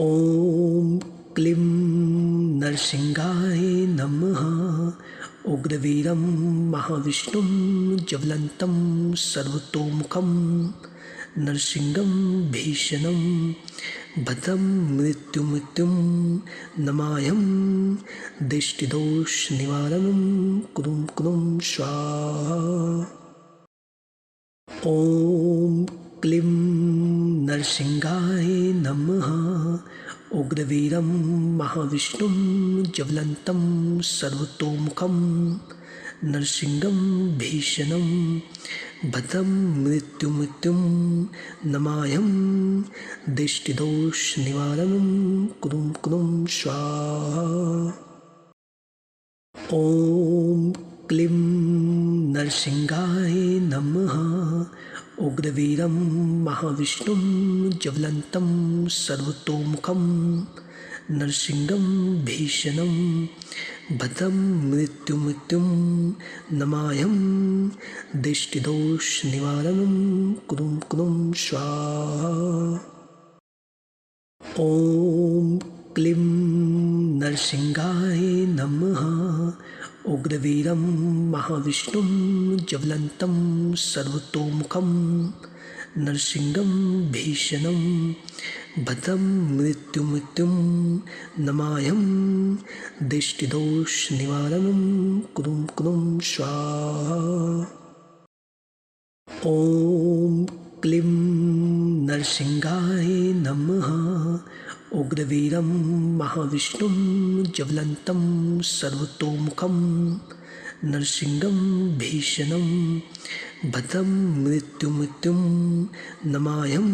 ॐ क्लीं नरसिंहाय नमः। उग्रवीरं महाविष्णुं ज्वलन्तं सर्वतोमुखं नरसिंहं भीषणं भद्रं मृत्युमृत्युं नमाम्यहं। दिष्टिदोषनिवारणं कुरुं कुरुं स्वाहा। ॐ क्लीं नरसिंहाय नमः। उग्रवीरं महाविष्णुं ज्वलन्तं सर्वतोमुखं नरसिंहं भीषणं भद्रं मृत्युमृत्युं नमाम्यहं। दिष्टिदोषनिवारणं कुरुं कुरुं स्वाहा। ॐ क्लीं नरसिंहाय नमः। उग्रवीरं महाविष्णुं ज्वलन्तं सर्वतोमुखं नरसिंहं भीषणं भद्रं मृत्युमृत्युं नमाम्यहं। दिष्टिदोषनिवारणं कुरुं कुरुं स्वाहा। ॐ क्लीं नरसिंहाय नमः। उग्रवीरं महाविष्णुं ज्वलन्तं सर्वतोमुखं नरसिंहं भीषणं भद्रं मृत्युमृत्युं नमाम्यहं। दिष्टिदोषनिवारणं कुरुं कुरुं स्वाहा। ॐ क्लीं नरसिंहाय नमः। उग्रवीरं महाविष्णुं ज्वलन्तं सर्वतोमुखं नरसिंहं भीषणं भद्रं मृत्युमृत्युं नमाम्यहं।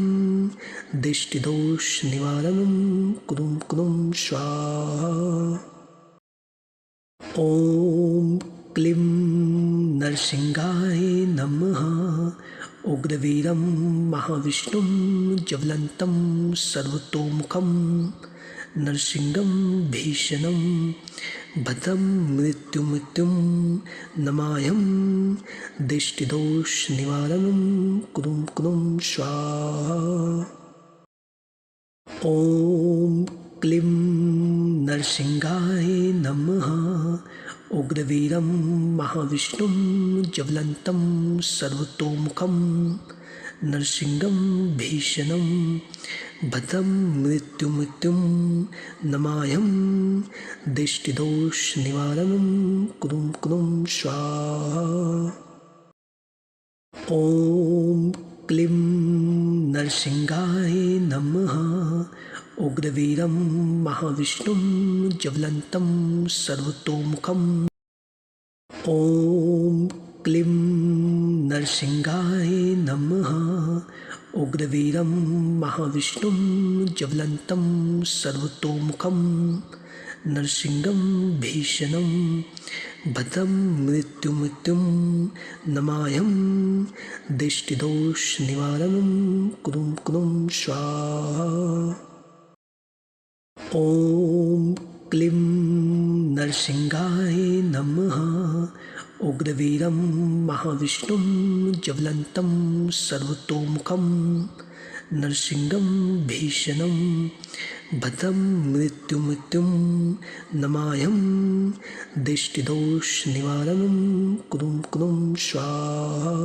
दिष्टिदोषनिवारणं कुरुं कुरुं स्वाहा। ॐ क्लीं नरसिंहाय नमः। उग्रवीरं महाविष्णुं ज्वलन्तं सर्वतोमुखं नरसिंहं भीषणं भद्रं मृत्युमृत्युं नमाम्यहं। दिष्टिदोषनिवारणं कुरुं कुरुं स्वाहा। ॐ क्लीं नरसिंहाय नमः। उग्रवीरं महाविष्णुं ज्वलन्तं सर्वतोमुखं नरसिंहं भीषणं भद्रं मृत्युमृत्युं नमाम्यहं। दिष्टिदोषनिवारणं कुरुं कुरुं स्वाहा। ॐ क्लीं नरसिंहाय नमः। उग्रवीरं महाविष्णुं ज्वलन्तं सर्वतोमुखं ॐ क्लीं नरसिंहाय नमः। उग्रवीरं महाविष्णुं ज्वलन्तं सर्वतोमुखं नरसिंहं भीषणं भद्रं मृत्युमृत्युं नमाम्यहं। दिष्टिदोषनिवारणं कुरुं कुरुं स्वाहा। ॐ क्लीं नरसिंहाय नमः। उग्रवीरं महाविष्णुं ज्वलन्तं सर्वतोमुखं नरसिंहं भीषणं भद्रं मृत्युमृत्युं नमाम्यहं। दिष्टिदोषनिवारणं कुरुं कुरुं स्वाहा।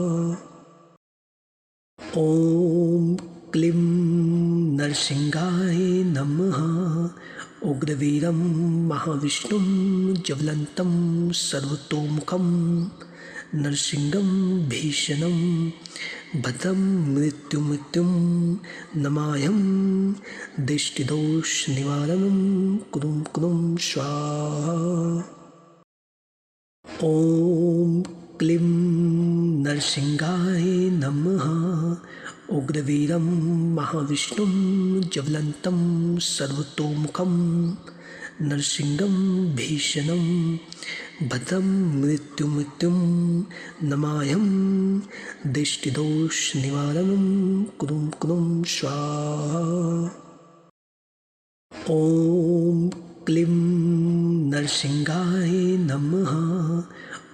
ॐ क्लीं नरसिंहाय नमः। उग्रवीरं महाविष्णुं ज्वलन्तं सर्वतोमुखं नरसिंहं भीषणं भद्रं मृत्युमृत्युं नमाम्यहं। दिष्टिदोषनिवारणं कुरुं कुरुं स्वाहा। ॐ क्लीं नरसिंहाय नमः। उग्रवीरं महाविष्णुं ज्वलन्तं सर्वतोमुखं नरसिंहं भीषणं भद्रं मृत्युमृत्युं नमाम्यहं। दिष्टिदोषनिवारणं कुरुं कुरुं स्वाहा। ॐ क्लीं नरसिंहाय नमः।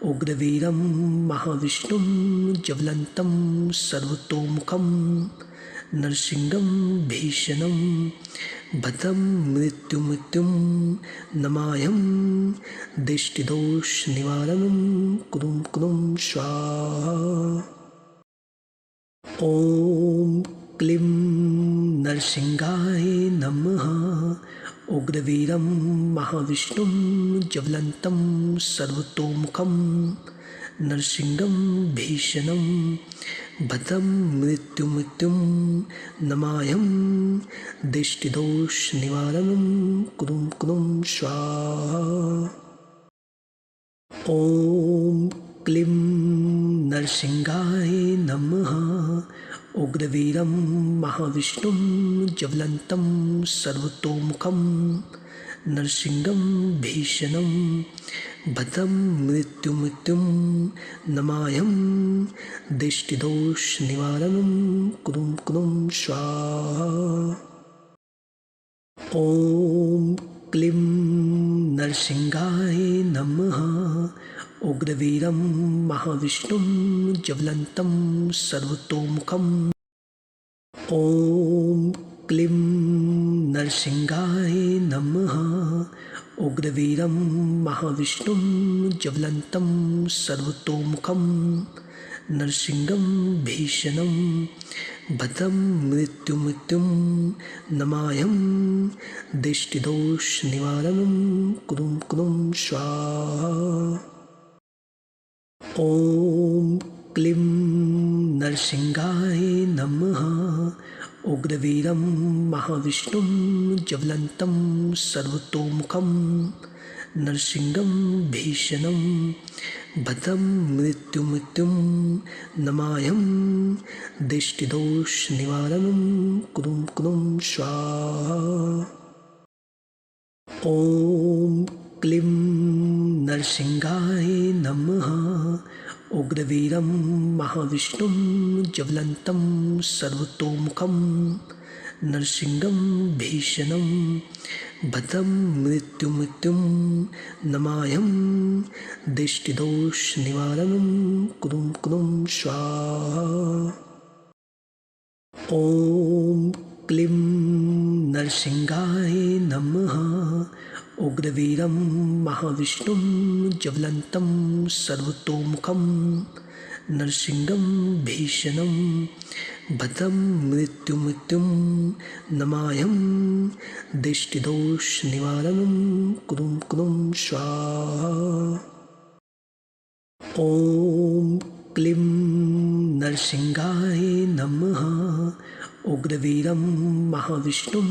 उग्रवीरं महाविष्णुं ज्वलन्तं सर्वतोमुखं नरसिंहं भीषणं भद्रं मृत्युमृत्युं नमाम्यहं दिष्टिदोषनिवारणं कुरुं स्वाहा। ॐ क्लीं नरसिंहाय नमः। उग्रवीरं महाविष्णुं ज्वलन्तं सर्वतोमुखं नरसिंहं भीषणं भद्रं मृत्युमृत्युं नमाम्यहं दिष्टिदोषनिवारणं कुरुं स्वाहा। ॐ क्लीं नरसिंहाय नमः। उग्रवीरं महाविष्णुं ज्वलन्तं सर्वतोमुखं नरसिंहं भीषणं भद्रं मृत्युमृत्युं नमाम्यहं दिष्टिदोषनिवारणं कुरुं स्वाहा। ॐ क्लीं नरसिंहाय नमः। उग्रवीरं महाविष्णुं ज्वलन्तं सर्वतोमुखं ॐ क्लीं नरसिंहाय नमः। उग्रवीरं महाविष्णुं ज्वलन्तं सर्वतोमुखं नरसिंहं भीषणं भद्रं मृत्युमृत्युं नमाम्यहं दिष्टिदोषनिवारणं कुरुं स्वाहा। ॐ क्लीं नरसिंहाय नमः। उग्रवीरं महाविष्णुं ज्वलन्तं सर्वतोमुखं नरसिंहं भीषणं भद्रं मृत्युमृत्युं नमाम्यहं दिष्टिदोषनिवारणं कुरुं स्वाहा। ॐ क्लीं नरसिंहाय नमः। उग्रवीरं महाविष्णुं ज्वलन्तं सर्वतोमुखं नरसिंहं भीषणं भद्रं मृत्युमृत्युं नमाम्यहं दिष्टिदोषनिवारणं कुरुं स्वाहा। ॐ क्लीं नरसिंहाय नमः। उग्रवीरं महाविष्णुं ज्वलन्तं सर्वतोमुखं नरसिंहं भीषणं भद्रं मृत्युमृत्युं नमाम्यहं दिष्टिदोषनिवारणं कुरुं स्वाहा। ॐ क्लीं नरसिंहाय नमः। उग्रवीरं महाविष्णुं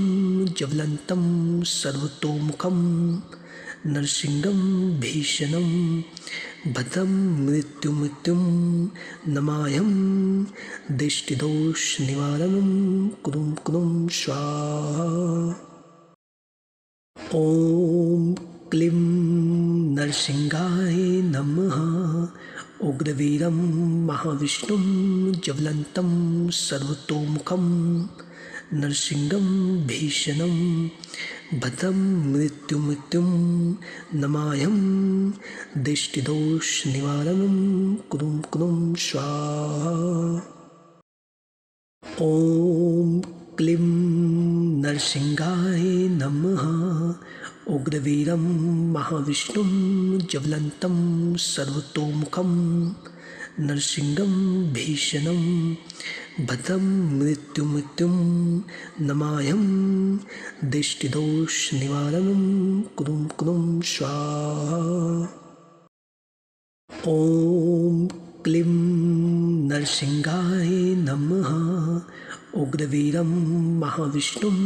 ज्वलन्तं सर्वतोमुखं नरसिंहं भीषणं भद्रं मृत्युमृत्युं नमाम्यहं दिष्टिदोषनिवारणं कुरुं स्वाहा। ॐ क्लीं नरसिंहाय नमः। उग्रवीरं महाविष्णुं ज्वलन्तं सर्वतोमुखं नरसिंहं भीषणं भद्रं मृत्युमृत्युं नमाम्यहं दिष्टिदोषनिवारणं कुरुं स्वाहा। ॐ क्लीं नरसिंहाय नमः। उग्रवीरं महाविष्णुं ज्वलन्तं सर्वतोमुखं नरसिंहं भीषणं भद्रं मृत्युमृत्युं नमाम्यहं दिष्टिदोषनिवारणं कुरुं स्वाहा। ॐ क्लीं नरसिंहाय नमः। उग्रवीरं महाविष्णुं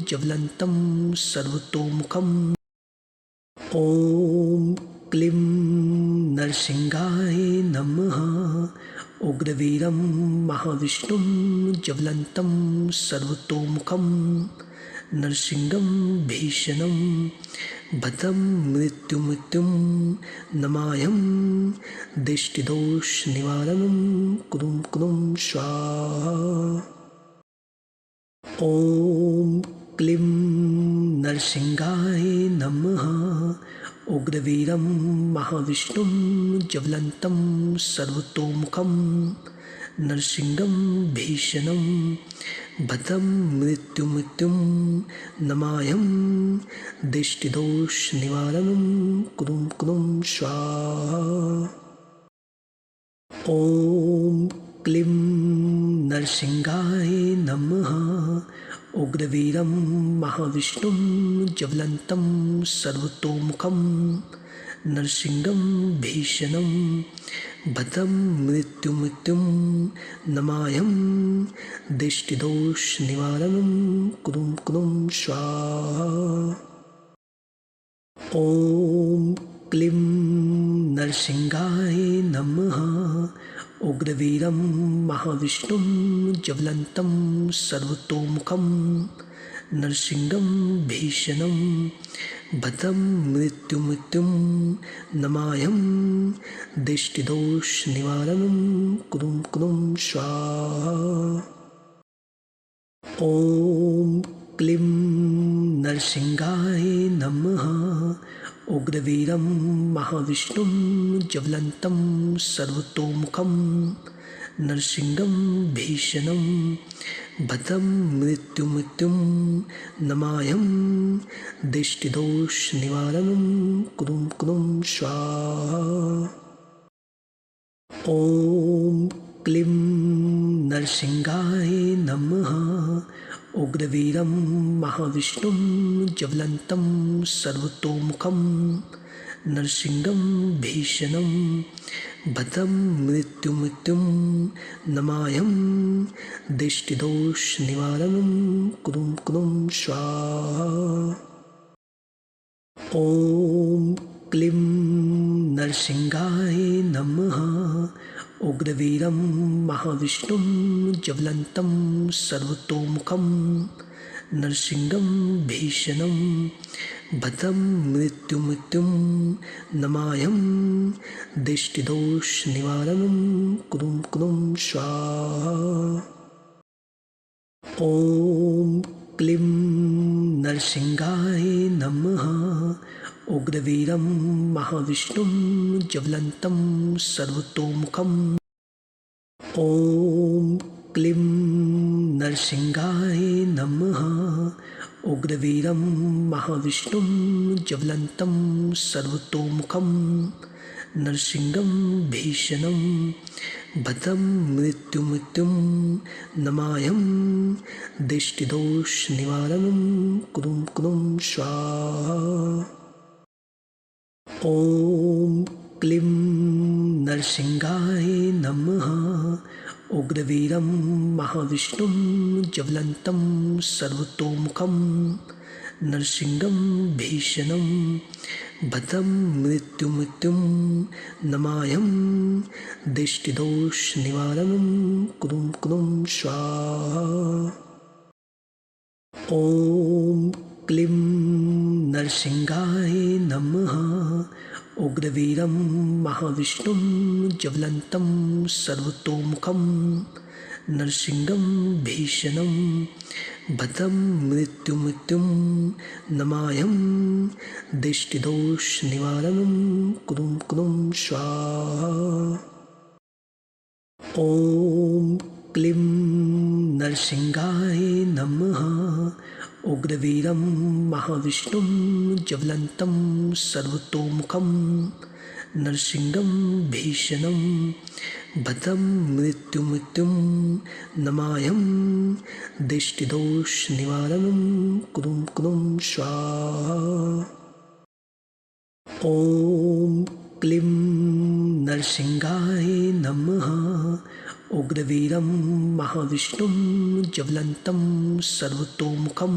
ज्वलन्तं सर्वतोमुखं ॐ क्लीं नरसिंहाय नमः। उग्रवीरं महाविष्णुं ज्वलन्तं सर्वतोमुखं नरसिंहं भीषणं भद्रं मृत्युमृत्युं नमाम्यहं दिष्टिदोषनिवारणं कुरुं स्वाहा। ॐ क्लीं नरसिंहाय नमः। उग्रवीरं महाविष्णुं ज्वलन्तं सर्वतोमुखं नरसिंहं भीषणं भद्रं मृत्युमृत्युं नमाम्यहं दिष्टिदोषनिवारणं कुरुं कुरुं स्वाहा। ॐ क्लीं नरसिंहाय नमः। उग्रवीरं महाविष्णुं ज्वलन्तं सर्वतोमुखं नरसिंहं भीषणं भद्रं मृत्युमृत्युं नमाम्यहं दिष्टिदोषनिवारणं कुरुं कुरुं स्वाहा। ॐ क्लीं नरसिंहाय नमः। उग्रवीरं महाविष्णुं ज्वलन्तं सर्वतोमुखं नरसिंहं भीषणं भद्रं मृत्युमृत्युं नमाम्यहं दिष्टिदोषनिवारणं कुरुं कुरुं स्वाहा। ॐ क्लीं नरसिंहाय नमः। उग्रवीरं महाविष्णुं ज्वलन्तं सर्वतोमुखं नरसिंहं भीषणं भद्रं मृत्युमृत्युं नमाम्यहं दिष्टिदोषनिवारणं कुरुं कुरुं स्वाहा। ॐ क्लीं नरसिंहाय नमः। उग्रवीरं महाविष्णुं ज्वलन्तं सर्वतोमुखं नरसिंहं भीषणं भद्रं मृत्युमृत्युं नमाम्यहं दिष्टिदोषनिवारणं कुरुं कुरुं स्वाहा। ॐ क्लीं नरसिंहाय नमः। उग्रवीरं महाविष्णुं ज्वलन्तं सर्वतोमुखं नरसिंहं भीषणं भद्रं मृत्युमृत्युं नमाम्यहं दिष्टिदोषनिवारणं कुरुं कुरुं स्वाहा। ॐ क्लीं नरसिंहाय नमः। उग्रवीरं महाविष्णुं ज्वलन्तं सर्वतोमुखं ॐ क्लीं नरसिंहाय नमः। उग्रवीरं महाविष्णुं ज्वलन्तं सर्वतोमुखं नरसिंहं भीषणं भद्रं मृत्युमृत्युं नमाम्यहं दिष्टिदोषनिवारणं कुरुं कुरुं स्वाहा। ॐ क्लीं नरसिंहाय नमः। उग्रवीरं महाविष्णुं ज्वलन्तं सर्वतोमुखं नरसिंहं भीषणं भद्रं मृत्युमृत्युं नमाम्यहं दिष्टिदोषनिवारणं कुरुं कुरुं स्वाहा। ॐ क्लीं नरसिंहाय नमः। उग्रवीरं महाविष्णुं ज्वलन्तं सर्वतोमुखं नरसिंहं भीषणं भद्रं मृत्युमृत्युं नमाम्यहं दिष्टिदोषनिवारणं कुरुं कुरुं स्वाहा। ॐ क्लीं नरसिंहाय नमः। उग्रवीरं महाविष्णुं ज्वलन्तं सर्वतोमुखं नरसिंहं भीषणं भद्रं मृत्युमृत्युं नमाम्यहं दिष्टिदोषनिवारणं कुरुं कुरुं स्वाहा। ॐ क्लीं नरसिंहाय नमः। उग्रवीरं महाविष्णुं ज्वलन्तं सर्वतोमुखं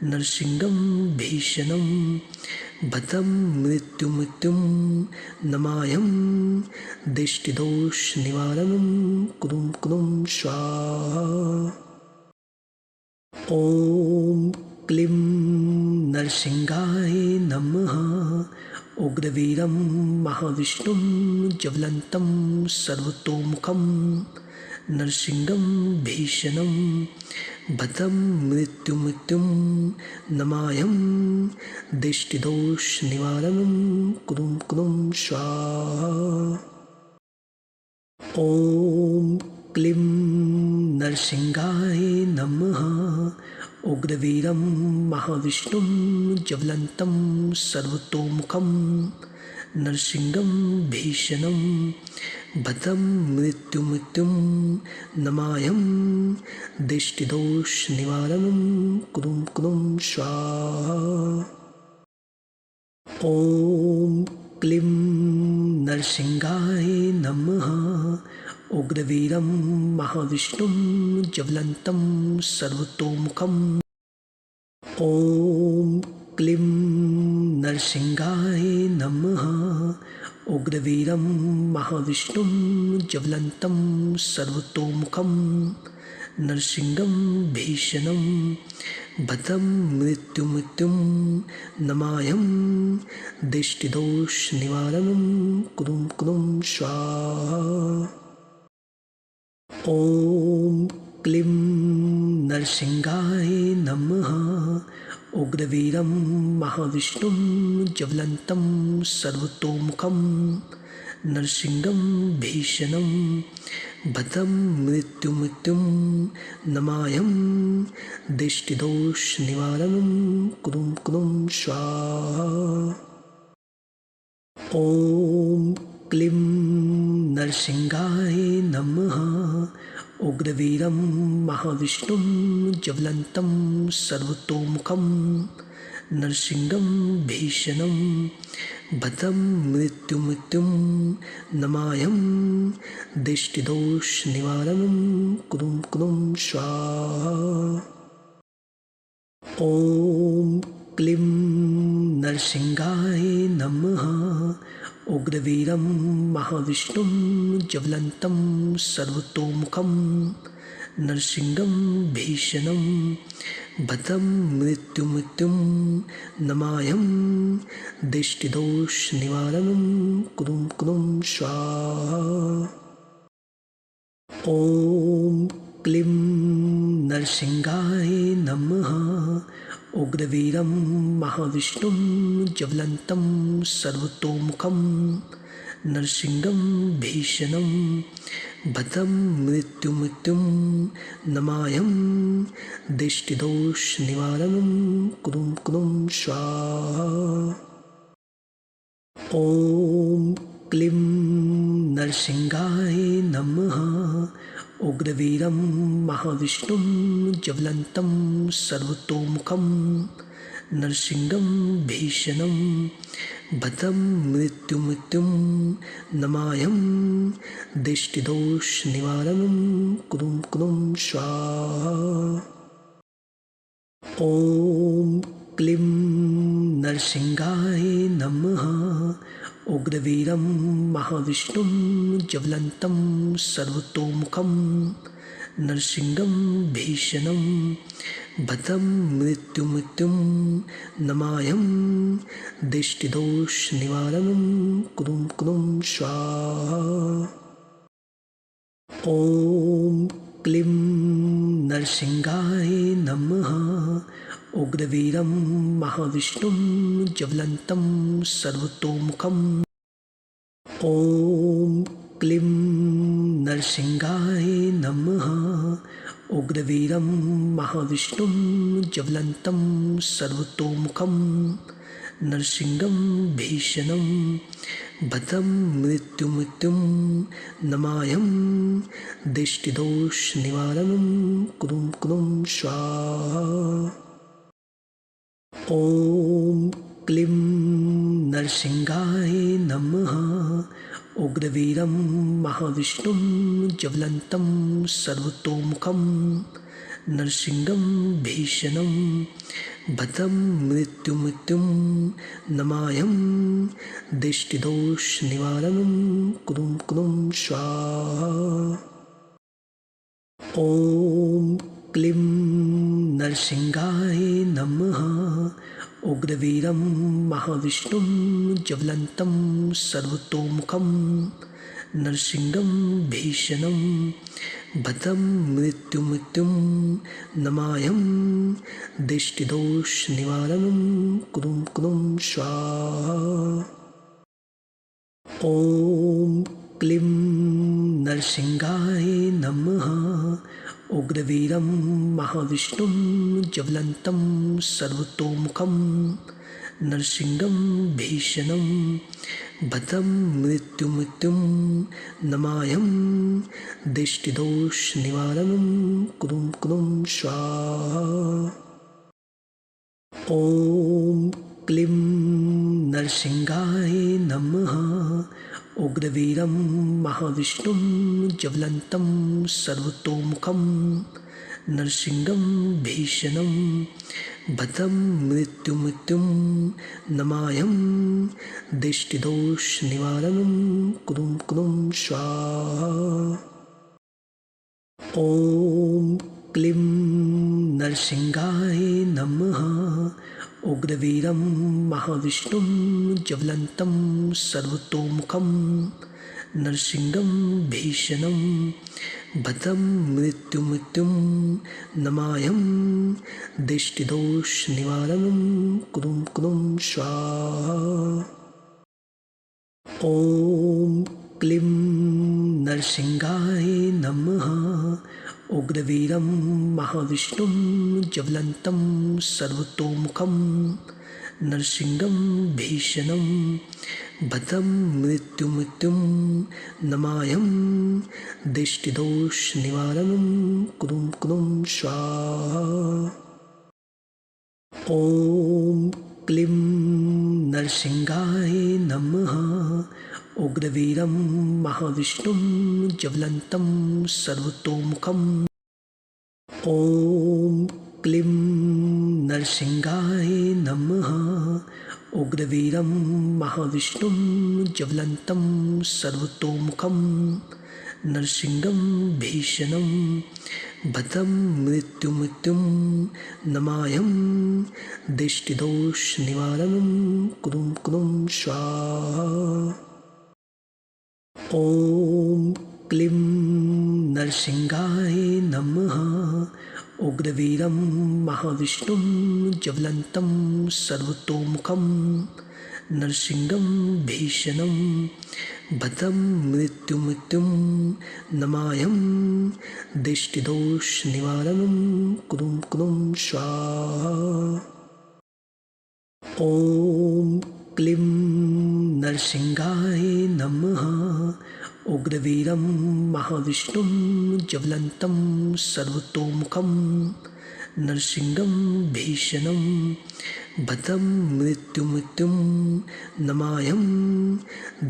नरसिंहं भीषणं भद्रं मृत्युमृत्युं नमाम्यहं दिष्टिदोषनिवारणं कुरुं कुरुं स्वाहा। ॐ क्लीं नरसिंहाय नमः। उग्रवीरं महाविष्णुं ज्वलन्तं सर्वतोमुखं नरसिंहं भीषणं भद्रं मृत्युमृत्युं नमाम्यहं दिष्टिदोषनिवारणं कुरुं कुरुं स्वाहा। ॐ क्लीं नरसिंहाय नमः। उग्रवीरं महाविष्णुं ज्वलन्तं सर्वतोमुखं नरसिंहं भीषणं भद्रं मृत्युमृत्युं नमाम्यहं। दिष्टिदोषनिवारणं कुरुं कुरुं स्वाहा। ॐ क्लीं नरसिंहाय नमः। उग्रवीरं महाविष्णुं ज्वलन्तं सर्वतोमुखं ॐ क्लीं नरसिंहाय नमः। उग्रवीरं महाविष्णुं ज्वलन्तं सर्वतोमुखं नरसिंहं भीषणं भद्रं मृत्युमृत्युं नमाम्यहं। दिष्टिदोषनिवारणं कुरुं कुरुं स्वाहा। ॐ क्लीं नरसिंहाय नमः। उग्रवीरं महाविष्णुं ज्वलन्तं सर्वतोमुखं नरसिंहं भीषणं भद्रं मृत्युमृत्युं नमाम्यहं। दिष्टिदोषनिवारणं कुरुं कुरुं स्वाहा। ॐ क्लीं नरसिंहाय नमः। उग्रवीरं महाविष्णुं ज्वलन्तं सर्वतोमुखं नरसिंहं भीषणं भद्रं मृत्युमृत्युं नमाम्यहं। दिष्टिदोषनिवारणं कुरुं कुरुं स्वाहा। ॐ क्लीं नरसिंहाय नमः। उग्रवीरं महाविष्णुं ज्वलन्तं सर्वतोमुखं नरसिंहं भीषणं भद्रं मृत्युमृत्युं नमाम्यहं। दिष्टिदोषनिवारणं कुरुं कुरुं स्वाहा। ॐ क्लीं नरसिंहाय नमः। उग्रवीरं महाविष्णुं ज्वलन्तं सर्वतोमुखं नरसिंहं भीषणं भद्रं मृत्युमृत्युं नमाम्यहं। दिष्टिदोषनिवारणं कुरुं कुरुं स्वाहा। ॐ क्लीं नरसिंहाय नमः। उग्रवीरं महाविष्णुं ज्वलन्तं सर्वतोमुखं नरसिंहं भीषणं भद्रं मृत्युमृत्युं नमाम्यहं। दिष्टिदोषनिवारणं कुरुं कुरुं स्वाहा। ॐ क्लीं नरसिंहाय नमः। उग्रवीरं महाविष्णुं ज्वलन्तं सर्वतोमुखं नरसिंहं भीषणं भद्रं मृत्युमृत्युं नमाम्यहं। दिष्टिदोषनिवारणं कुरुं कुरुं स्वाहा। ॐ क्लीं नरसिंहाय नमः। उग्रवीरं महाविष्णुं ज्वलन्तं सर्वतोमुखं ॐ क्लीं नरसिंहाय नमः। उग्रवीरं महाविष्णुं ज्वलन्तं सर्वतोमुखं नरसिंहं भीषणं भद्रं मृत्युमृत्युं नमाम्यहं। दिष्टिदोषनिवारणं कुरुं कुरुं स्वाहा। ॐ क्लीं नरसिंहाय नमः। उग्रवीरं महाविष्णुं ज्वलन्तं सर्वतोमुखं नरसिंहं भीषणं भद्रं मृत्युमृत्युं नमाम्यहं। दिष्टिदोषनिवारणं कुरुं कुरुं स्वाहा। ॐ क्लीं नरसिंहाय नमः। उग्रवीरं महाविष्णुं ज्वलन्तं सर्वतोमुखं नरसिंहं भीषणं भद्रं मृत्युमृत्युं नमाम्यहं। दिष्टिदोषनिवारणं कुरुं कुरुं स्वाहा। ॐ क्लीं नरसिंहाय नमः। उग्रवीरं महाविष्णुं ज्वलन्तं सर्वतोमुखं नरसिंहं भीषणं भद्रं मृत्युमृत्युं नमाम्यहं। दिष्टिदोषनिवारणं कुरुं कुरुं स्वाहा। ॐ क्लीं नरसिंहाय नमः। उग्रवीरं महाविष्णुं ज्वलन्तं सर्वतोमुखं नरसिंहं भीषणं भद्रं मृत्युमृत्युं नमाम्यहं। दिष्टिदोषनिवारणं कुरुं कुरुं स्वाहा। ॐ क्लीं नरसिंहाय नमः। उग्रवीरं महाविष्णुं ज्वलन्तं सर्वतोमुखं नरसिंहं भीषणं भद्रं मृत्युमृत्युं नमाम्यहं। दिष्टिदोषनिवारणं कुरुं कुरुं स्वाहा। ॐ क्लीं नरसिंहाय नमः। उग्रवीरं महाविष्णुं ज्वलन्तं सर्वतोमुखं नरसिंहं भीषणं भद्रं मृत्युमृत्युं नमाम्यहं। दिष्टिदोषनिवारणं कुरुं कुरुं स्वाहा। ॐ क्लीं नरसिंहाय नमः। उग्रवीरं महाविष्णुं ज्वलन्तं सर्वतोमुखं ॐ क्लीं नरसिंहाय नमः। उग्रवीरं महाविष्णुं ज्वलन्तं सर्वतोमुखं नरसिंहं भीषणं भद्रं मृत्युमृत्युं नमाम्यहं। दिष्टिदोषनिवारणं कुरुं कुरुं स्वाहा। ॐ क्लीं नरसिंहाय नमः। उग्रवीरं महाविष्णुं ज्वलन्तं सर्वतोमुखं नरसिंहं भीषणं भद्रं मृत्युमृत्युं नमाम्यहं। दिष्टिदोषनिवारणं कुरुं कुरुं स्वाहा। ॐ क्लीं नरसिंहाय नमः। उग्रवीरं महाविष्णुं ज्वलन्तं सर्वतोमुखं नरसिंहं भीषणं भद्रं मृत्युमृत्युं नमाम्यहं।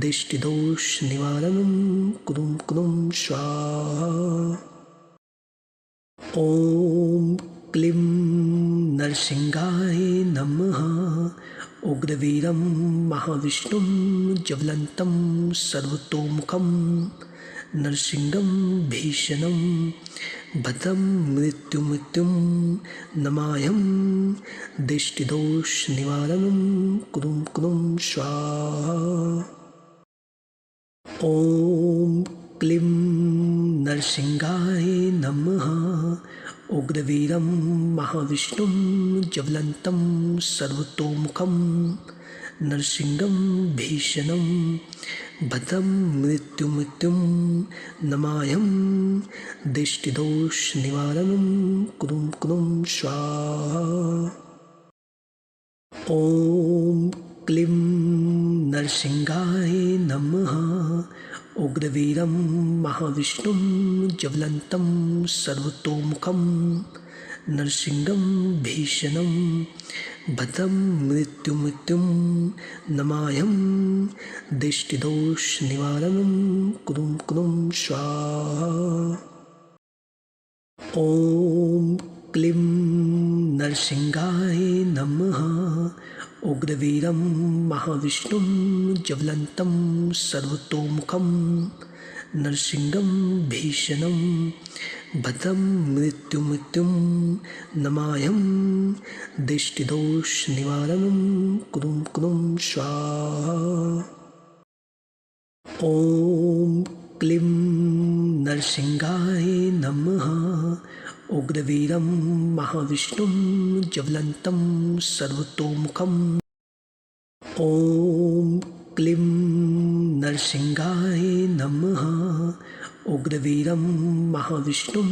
दिष्टिदोषनिवारणं कुरुं कुरुं स्वाहा। ॐ क्लीं नरसिंहाय नमः। उग्रवीरं महाविष्णुं ज्वलन्तं सर्वतोमुखं नरसिंहं भीषणं भद्रं मृत्युमृत्युं नमाम्यहं। दिष्टिदोषनिवारणं कुरुं कुरुं स्वाहा। ॐ क्लीं नरसिंहाय नमः। उग्रवीरं महाविष्णुं ज्वलन्तं सर्वतोमुखं नरसिंहं भीषणं भद्रं मृत्युमृत्युं नमाम्यहं। दिष्टिदोषनिवारणं कुरुं कुरुं स्वाहा। ॐ क्लीं नरसिंहाय नमः। उग्रवीरं महाविष्णुं ज्वलन्तं सर्वतोमुखं नरसिंहं भीषणं भद्रं मृत्युमृत्युं नमाम्यहं। दिष्टिदोषनिवारणं कुरुं कुरुं स्वाहा। ॐ क्लीं नरसिंहाय नमः। उग्रवीरं महाविष्णुं ज्वलन्तं सर्वतोमुखं नरसिंहं भीषणं भद्रं मृत्युमृत्युं नमाम्यहं। दिष्टिदोषनिवारणं कुरुं कुरुं स्वाहा। ॐ क्लीं नरसिंहाय नमः। उग्रवीरं महाविष्णुं ज्वलन्तं सर्वतोमुखं ॐ क्लीं नरसिंहाय नमः। उग्रवीरं महाविष्णुं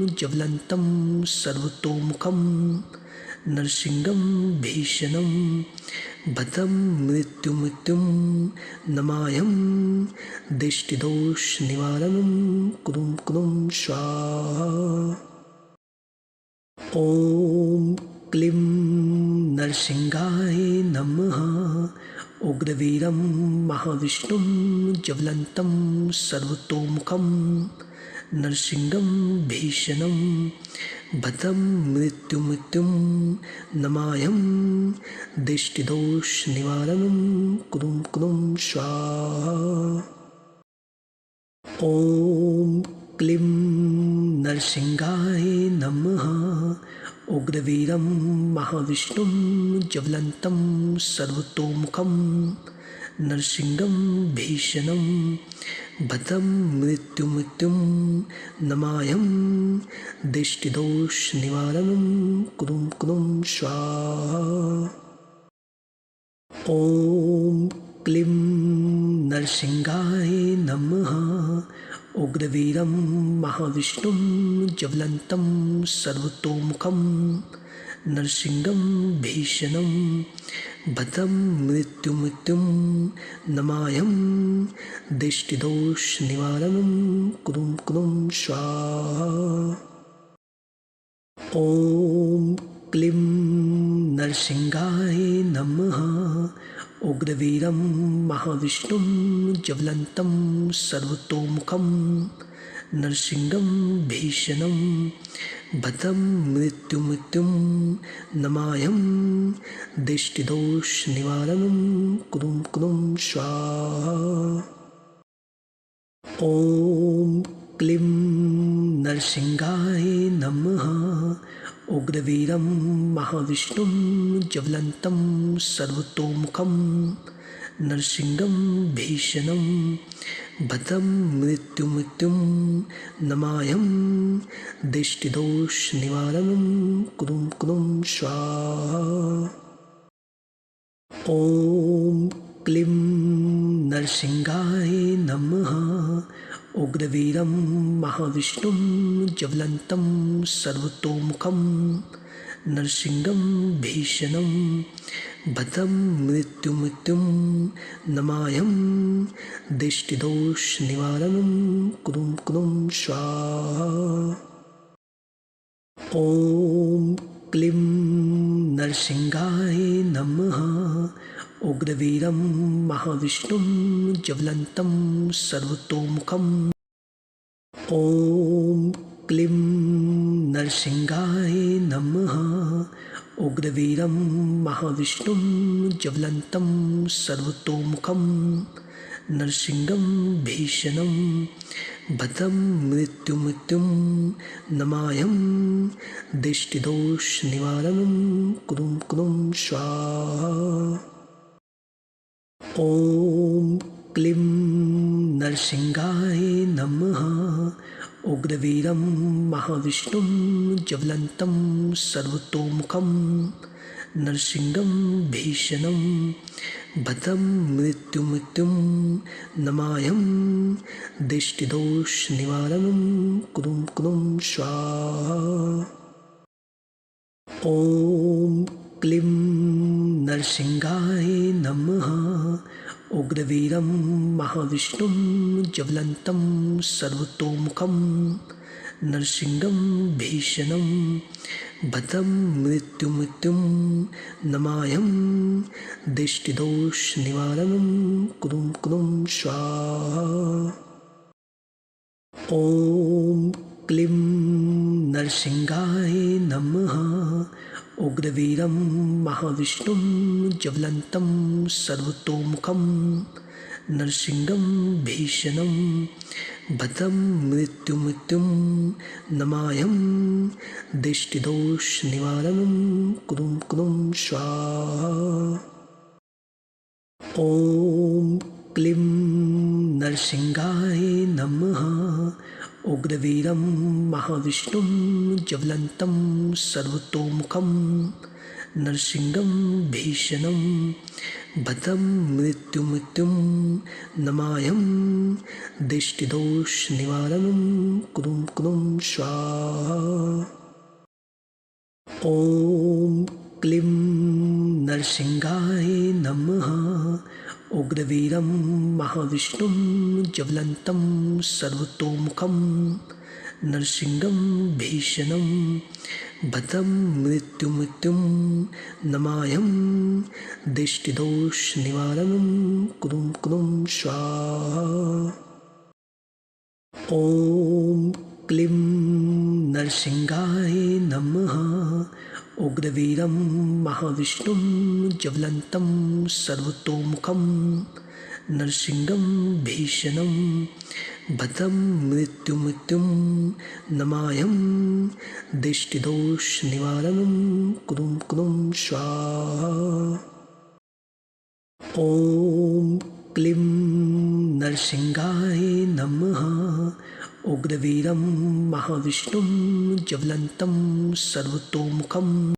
ज्वलन्तं सर्वतोमुखं नरसिंहं भीषणं भद्रं मृत्युमृत्युं नमाम्यहं। दिष्टिदोषनिवारणं कुरुं कुरुं स्वाहा। ॐ क्लीं नरसिंहाय नमः। उग्रवीरं महाविष्णुं ज्वलन्तं सर्वतोमुखं नरसिंहं भीषणं भद्रं मृत्युमृत्युं नमाम्यहं। दिष्टिदोषनिवारणं कुरुं कुरुं स्वाहा। ॐ क्लीं नरसिंहाय नमः। उग्रवीरं महाविष्णुं ज्वलन्तं सर्वतोमुखं नरसिंहं भीषणं भद्रं मृत्युमृत्युं नमाम्यहं। दिष्टिदोषनिवारणं कुरुं कुरुं स्वाहा। ॐ क्लीं नरसिंहाय नमः। उग्रवीरं महाविष्णुं ज्वलन्तं सर्वतोमुखं नरसिंहं भीषणं भद्रं मृत्युमृत्युं नमाम्यहं। दिष्टिदोषनिवारणं कुरुं कुरुं स्वाहा। ॐ क्लीं नरसिंहाय नमः। उग्रवीरं महाविष्णुं ज्वलन्तं सर्वतोमुखं नरसिंहं भीषणं भद्रं मृत्युमृत्युं नमाम्यहं। दिष्टिदोषनिवारणं कुरुं कुरुं स्वाहा। ॐ क्लीं नरसिंहाय नमः। उग्रवीरं महाविष्णुं ज्वलन्तं सर्वतोमुखं नरसिंहं भीषणं भद्रं मृत्युमृत्युं नमाम्यहं। दिष्टिदोषनिवारणं कुरुं कुरुं स्वाहा। ॐ क्लीं नरसिंहाय नमः। उग्रवीरं महाविष्णुं ज्वलन्तं सर्वतोमुखं नरसिंहं भीषणं भद्रं मृत्युमृत्युं नमाम्यहं। दिष्टिदोषनिवारणं कुरुं कुरुं स्वाहा। ॐ क्लीं नरसिंहाय नमः। उग्रवीरं महाविष्णुं ज्वलन्तं सर्वतोमुखं ॐ क्लीं नरसिंहाय नमः। उग्रवीरं महाविष्णुं ज्वलन्तं सर्वतोमुखं नरसिंहं भीषणं भद्रं मृत्युमृत्युं नमाम्यहं। दिष्टिदोषनिवारणं कुरुं कुरुं स्वाहा। ॐ क्लीं नरसिंहाय नमः। उग्रवीरं महाविष्णुं ज्वलन्तं सर्वतोमुखं नरसिंहं भीषणं भद्रं मृत्युमृत्युं नमाम्यहं। दिष्टिदोषनिवारणं कुरुं कुरुं स्वाहा। ॐ क्लीं नरसिंहाय नमः। उग्रवीरं महाविष्णुं ज्वलन्तं सर्वतोमुखं नरसिंहं भीषणं भद्रं मृत्युमृत्युं नमाम्यहं। दिष्टिदोषनिवारणं कुरुं कुरुं स्वाहा। ॐ क्लीं नरसिंहाय नमः। उग्रवीरं महाविष्णुं ज्वलन्तं सर्वतोमुखं नरसिंहं भीषणं भद्रं मृत्युमृत्युं नमाम्यहं। दिष्टिदोषनिवारणं कुरुं कुरुं स्वाहा। ॐ क्लीं नरसिंहाय नमः। उग्रवीरं महाविष्णुं ज्वलन्तं सर्वतोमुखं नरसिंहं भीषणं भद्रं मृत्युमृत्युं नमाम्यहं दिष्टिदोषनिवारणं कुरुं कुरुं स्वाहा। ॐ क्लीं नरसिंहाय नमः। उग्रवीरं महाविष्णुं ज्वलन्तं सर्वतोमुखं नरसिंहं भीषणं भद्रं मृत्युमृत्युं नमाम्यहं दिष्टिदोषनिवारणं कुरुं कुरुं स्वाहा। ॐ क्लीं नरसिंहाय नमः। उग्रवीरं महाविष्णुं ज्वलन्तं सर्वतोमुखं नरसिंहं भीषणं भद्रं मृत्युमृत्युं नमाम्यहं दिष्टिदोषनिवारणं कुरुं कुरुं स्वाहा। ॐ क्लीं नरसिंहाय नमः। उग्रवीरं महाविष्णुं ज्वलन्तं सर्वतोमुखं